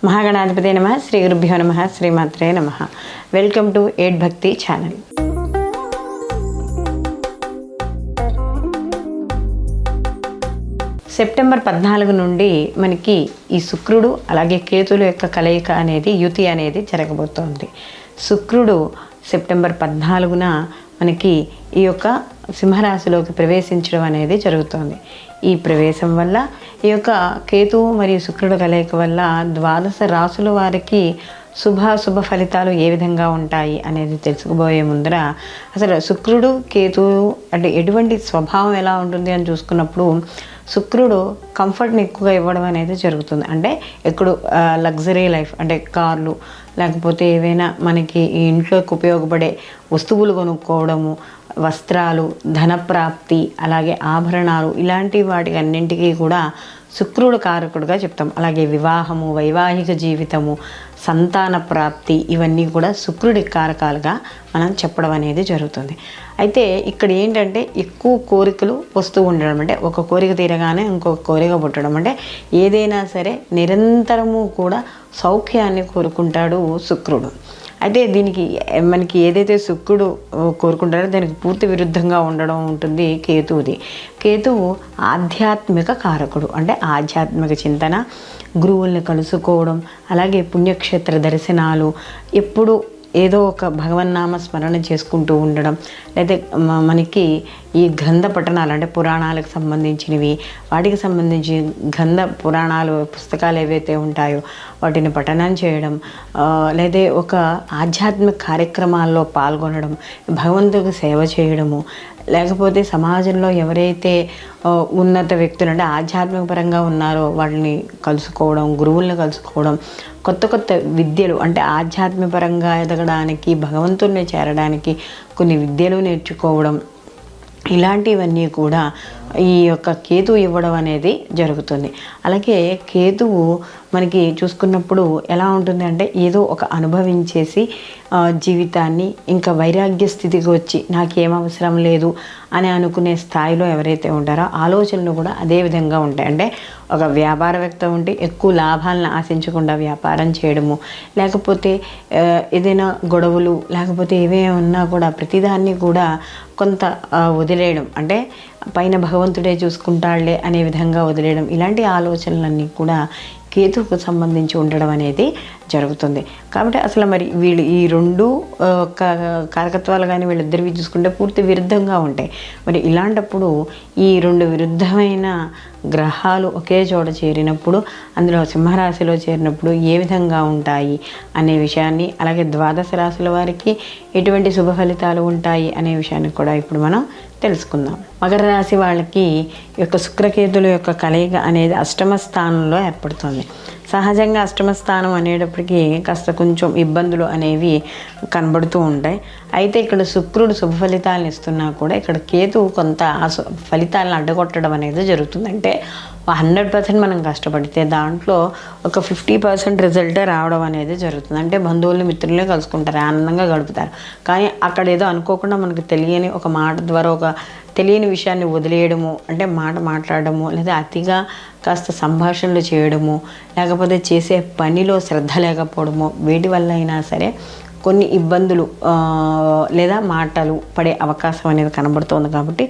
మహాగణాధిపతే నమః. శ్రీ గురుభ్యో నమః. శ్రీమాత్రే నమః. వెల్కమ్ టు ఎయిట్ భక్తి ఛానల్. సెప్టెంబర్ 14 నుండి మనకి ఈ శుక్రుడు అలాగే కేతుల యొక్క కలయిక అనేది యుతి అనేది జరగబోతోంది. శుక్రుడు సెప్టెంబర్ 14న మనకి ఈ యొక్క సింహరాశిలోకి ప్రవేశించడం అనేది జరుగుతోంది. ఈ ప్రవేశం వల్ల ఈ యొక్క కేతువు మరియు శుక్రుడు కలయిక వల్ల ద్వాదశ రాశుల వారికి శుభ ఫలితాలు ఏ విధంగా ఉంటాయి అనేది తెలుసుకోబోయే ముందర అసలు శుక్రుడు కేతువు అంటే ఎటువంటి స్వభావం ఎలా ఉంటుంది అని చూసుకున్నప్పుడు శుక్రుడు కంఫర్ట్ని ఎక్కువగా ఇవ్వడం అనేది జరుగుతుంది. అంటే ఎప్పుడు లగ్జరీ లైఫ్ అంటే కార్లు లేకపోతే ఏవైనా మనకి ఈ ఇంట్లోకి ఉపయోగపడే వస్తువులు కొనుక్కోవడము, వస్త్రాలు, ధనప్రాప్తి, అలాగే ఆభరణాలు, ఇలాంటి వాటికి అన్నింటికీ కూడా శుక్రుడు కారకుడుగా చెప్తాం. అలాగే వివాహము, వైవాహిక జీవితము, సంతాన ప్రాప్తి, ఇవన్నీ కూడా శుక్రుడి కారకాలుగా మనం చెప్పడం అనేది జరుగుతుంది. అయితే ఇక్కడ ఏంటంటే ఎక్కువ కోరికలు వస్తూ ఉండడం, అంటే ఒక కోరిక తీరగానే ఇంకొక కోరిక పుట్టడం, అంటే ఏదైనా సరే నిరంతరము కూడా సౌఖ్యాన్ని కోరుకుంటాడు శుక్రుడు. అయితే దీనికి మనకి ఏదైతే శుక్రుడు కోరుకుంటారో దానికి పూర్తి విరుద్ధంగా ఉండడం ఉంటుంది కేతువుది. కేతువు ఆధ్యాత్మిక కారకుడు, అంటే ఆధ్యాత్మిక చింతన, గురువుల్ని కలుసుకోవడం, అలాగే పుణ్యక్షేత్ర దర్శనాలు, ఎప్పుడు ఏదో ఒక భగవన్నామ స్మరణ చేసుకుంటూ ఉండడం, లేదా మనకి ఈ గ్రంథ పఠనాలు అంటే పురాణాలకు సంబంధించినవి, వాటికి సంబంధించి గ్రంథ పురాణాలు పుస్తకాలు ఏవైతే ఉంటాయో వాటిని పఠనం చేయడం, లేదా ఒక ఆధ్యాత్మిక కార్యక్రమాల్లో పాల్గొనడం, భగవంతుడికి సేవ చేయడము, లేకపోతే సమాజంలో ఎవరైతే ఉన్నత వ్యక్తులు అంటే ఆధ్యాత్మిక పరంగా ఉన్నారో వాళ్ళని కలుసుకోవడం, గురువుల్ని కలుసుకోవడం, కొత్త విద్యలు అంటే ఆధ్యాత్మిక పరంగా ఎదగడానికి, భగవంతుడిని చేరడానికి కొన్ని విద్యలు నేర్చుకోవడం, ఇలాంటివన్నీ కూడా ఈ యొక్క కేతువు ఇవ్వడం అనేది జరుగుతుంది. అలాగే కేతువు మనకి చూసుకున్నప్పుడు ఎలా ఉంటుంది అంటే ఏదో ఒక అనుభవించేసి జీవితాన్ని ఇంకా వైరాగ్య స్థితికి వచ్చి నాకేం అవసరం లేదు అని అనుకునే స్థాయిలో ఎవరైతే ఉంటారో ఆలోచనలు కూడా అదే విధంగా ఉంటాయి. అంటే ఒక వ్యాపారవేత్త ఉంటే ఎక్కువ లాభాలను ఆశించకుండా వ్యాపారం చేయడము, లేకపోతే ఏదైనా గొడవలు లేకపోతే ఏమేమి ఉన్నా కూడా ప్రతిదాన్ని కూడా కొంత వదిలేయడం, అంటే పైన భగవంతుడే చూసుకుంటాడులే అనే విధంగా వదిలేయడం, ఇలాంటి ఆలోచనలన్నీ కూడా కేతువుకు సంబంధించి ఉండడం అనేది జరుగుతుంది. కాబట్టి అసలు మరి వీళ్ళు ఈ రెండు కారకత్వాలు కానీ వీళ్ళిద్దరివి చూసుకుంటే పూర్తి విరుద్ధంగా ఉంటాయి. మరి ఇలాంటప్పుడు ఈ రెండు విరుద్ధమైన గ్రహాలు ఒకే చోట చేరినప్పుడు, అందులో సింహరాశిలో చేరినప్పుడు ఏ విధంగా ఉంటాయి అనే విషయాన్ని, అలాగే ద్వాదశ రాశుల వారికి ఎటువంటి శుభ ఫలితాలు ఉంటాయి అనే విషయాన్ని కూడా ఇప్పుడు మనం తెలుసుకుందాం. మకర రాశి వాళ్ళకి యొక్క శుక్రకేతుల యొక్క కలయిక అనేది అష్టమ స్థానంలో ఏర్పడుతుంది. సహజంగా అష్టమ స్థానం అనేటప్పటికీ కాస్త కొంచెం ఇబ్బందులు అనేవి కనబడుతూ ఉంటాయి. అయితే ఇక్కడ శుక్రుడు శుభ ఫలితాలను ఇస్తున్నా కూడా ఇక్కడ కేతువు కొంత ఫలితాలను అడ్డగొట్టడం అనేది జరుగుతుంది. అంటే 100% మనం కష్టపడితే దాంట్లో ఒక 50% రిజల్టే రావడం అనేది జరుగుతుంది. అంటే బంధువుల్ని మిత్రుల్ని కలుసుకుంటారు, ఆనందంగా గడుపుతారు. కానీ అక్కడ ఏదో అనుకోకుండా మనకు తెలియని ఒక మాట ద్వారా ఒక తెలియని విషయాన్ని వదిలేయడము, అంటే మాట మాట్లాడడము, లేదా అతిగా కాస్త సంభాషణలు చేయడము, లేకపోతే చేసే పనిలో శ్రద్ధ లేకపోవడము, వీటి వల్ల అయినా సరే కొన్ని ఇబ్బందులు లేదా మాటలు పడే అవకాశం అనేది కనబడుతుంది. కాబట్టి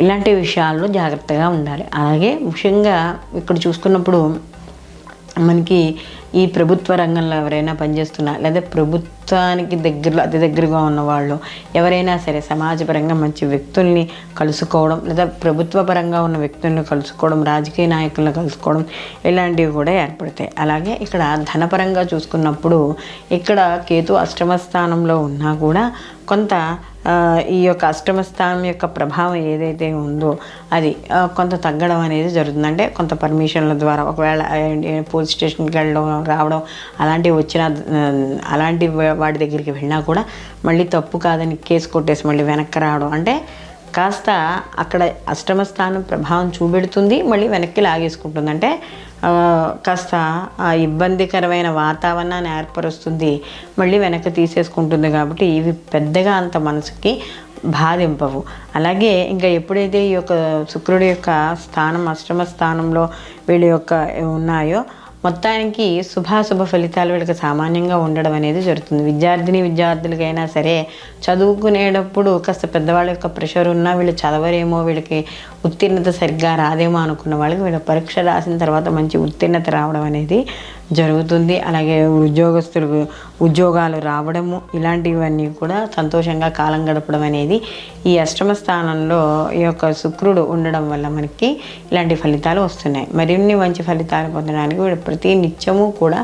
ఇలాంటి విషయాల్లో జాగ్రత్తగా ఉండాలి. అలాగే ముఖ్యంగా ఇక్కడ చూసుకున్నప్పుడు మనకి ఈ ప్రభుత్వ రంగంలో ఎవరైనా పనిచేస్తున్నా, లేదా ప్రభుత్వానికి దగ్గరలో అతి దగ్గరగా ఉన్నవాళ్ళు ఎవరైనా సరే సమాజపరంగా మంచి వ్యక్తుల్ని కలుసుకోవడం, లేదా ప్రభుత్వ పరంగా ఉన్న వ్యక్తుల్ని కలుసుకోవడం, రాజకీయ నాయకులను కలుసుకోవడం, ఇలాంటివి కూడా ఏర్పడతాయి. అలాగే ఇక్కడ ధనపరంగా చూసుకున్నప్పుడు ఇక్కడ కేతు అష్టమ స్థానంలో ఉన్నా కూడా కొంత ఈ యొక్క అష్టమ స్థానం యొక్క ప్రభావం ఏదైతే ఉందో అది కొంత తగ్గడం అనేది జరుగుతుంది. అంటే కొంత పర్మిషన్ల ద్వారా ఒకవేళ పోలీస్ స్టేషన్కి వెళ్ళడం రావడం అలాంటివి వచ్చినా, అలాంటి వాటి దగ్గరికి వెళ్ళినా కూడా మళ్ళీ తప్పు కాదని కేసు కొట్టేసి మళ్ళీ వెనక్కి రావడం, అంటే కాస్త అక్కడ అష్టమ స్థానం ప్రభావం చూపెడుతుంది, మళ్ళీ వెనక్కి లాగేసుకుంటుంది. అంటే కాస్త ఇబ్బందికరమైన వాతావరణాన్ని ఏర్పరుస్తుంది, మళ్ళీ వెనక్కి తీసేసుకుంటుంది. కాబట్టి ఇవి పెద్దగా అంత మనసుకి బాధింపవు. అలాగే ఇంకా ఎప్పుడైతే ఈ యొక్క శుక్రుడి యొక్క స్థానం అష్టమ స్థానంలో వీళ్ళ యొక్క ఉన్నాయో మొత్తానికి శుభాశుభ ఫలితాలు వీళ్ళకి సామాన్యంగా ఉండడం అనేది జరుగుతుంది. విద్యార్థులకైనా సరే చదువుకునేటప్పుడు కాస్త పెద్దవాళ్ళ యొక్క ప్రెషర్ ఉన్నా వీళ్ళు చదవరేమో, వీళ్ళకి ఉత్తీర్ణత సరిగ్గా రాదేమో అనుకున్న వాళ్ళకి వీళ్ళ పరీక్ష రాసిన తర్వాత మంచి ఉత్తీర్ణత రావడం అనేది జరుగుతుంది. అలాగే ఉద్యోగస్తులకు ఉద్యోగాలు రావడము, ఇలాంటివన్నీ కూడా సంతోషంగా కాలం గడపడం అనేది ఈ అష్టమ స్థానంలో ఈ యొక్క శుక్రుడు ఉండడం వల్ల మనకి ఇలాంటి ఫలితాలు వస్తున్నాయి. మరిన్ని మంచి ఫలితాలు పొందడానికి వీళ్ళు ప్రతి నిత్యము కూడా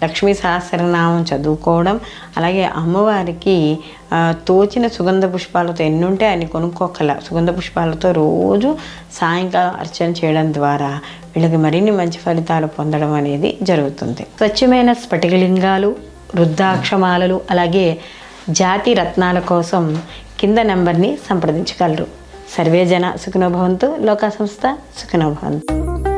లక్ష్మీ సహస్రనామం చదువుకోవడం, అలాగే అమ్మవారికి తోచిన సుగంధ పుష్పాలతో ఎన్నుంటే అన్ని కొనుక్కోకల సుగంధ పుష్పాలతో రోజు సాయంకాలం అర్చన చేయడం ద్వారా వీళ్ళకి మరిన్ని మంచి ఫలితాలు పొందడం అనేది జరుగుతుంది. స్వచ్ఛమైన స్ఫటికలింగాలు, రుద్రాక్షమాలలు, అలాగే జాతి రత్నాల కోసం కింద నెంబర్ని సంప్రదించగలరు. సర్వే జన సుఖినో భవంతు, లోకా సంస్థ సుఖినో భవంతు.